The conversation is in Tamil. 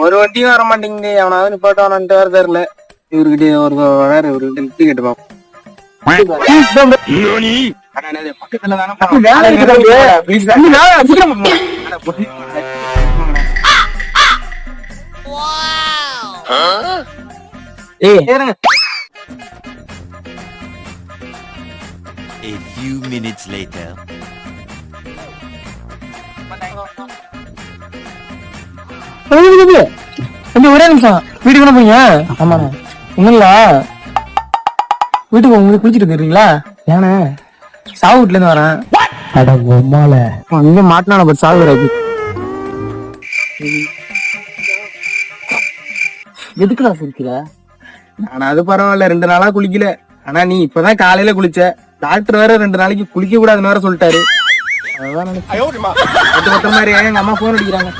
ஒரு வண்டியும் வர மாட்டேங்குது. அவனாவது நிப்பாட்டானு வேற தெரியல. இவர்கிட்ட ஒரு வேற இவர்கிட்ட லிஃப்ட் கேட்டு பாப்போம். பக்கத்துல A few minutes later. ஒரே நிமிஷம் வீட்டுக்கு என்ன போறீங்க? ஆமாண்ணே ஒண்ணுங்களா வீட்டுக்கு உங்களுக்கு குளிச்சுட்டு போயிருக்கீங்களா? ஏண்ணே சாவு வீட்டுல இருந்து வரேன். அட பொம்மால இங்க மாட்டினா பட் சாவு வராது. எதுக்குடா சிரிக்கிற? ஆனா அது பரவாயில்ல, 2 நாளா குளிக்கல. ஆனா நீ இப்பதான் காலையில குளிச்ச. டாக்டர் வேற 2 நாளைக்கு குளிக்க கூடாதுன்னு வேற சொல்லிட்டாரு. அதான் நினைச்சேன். எங்க அம்மா போன் அடிக்கிறாங்க.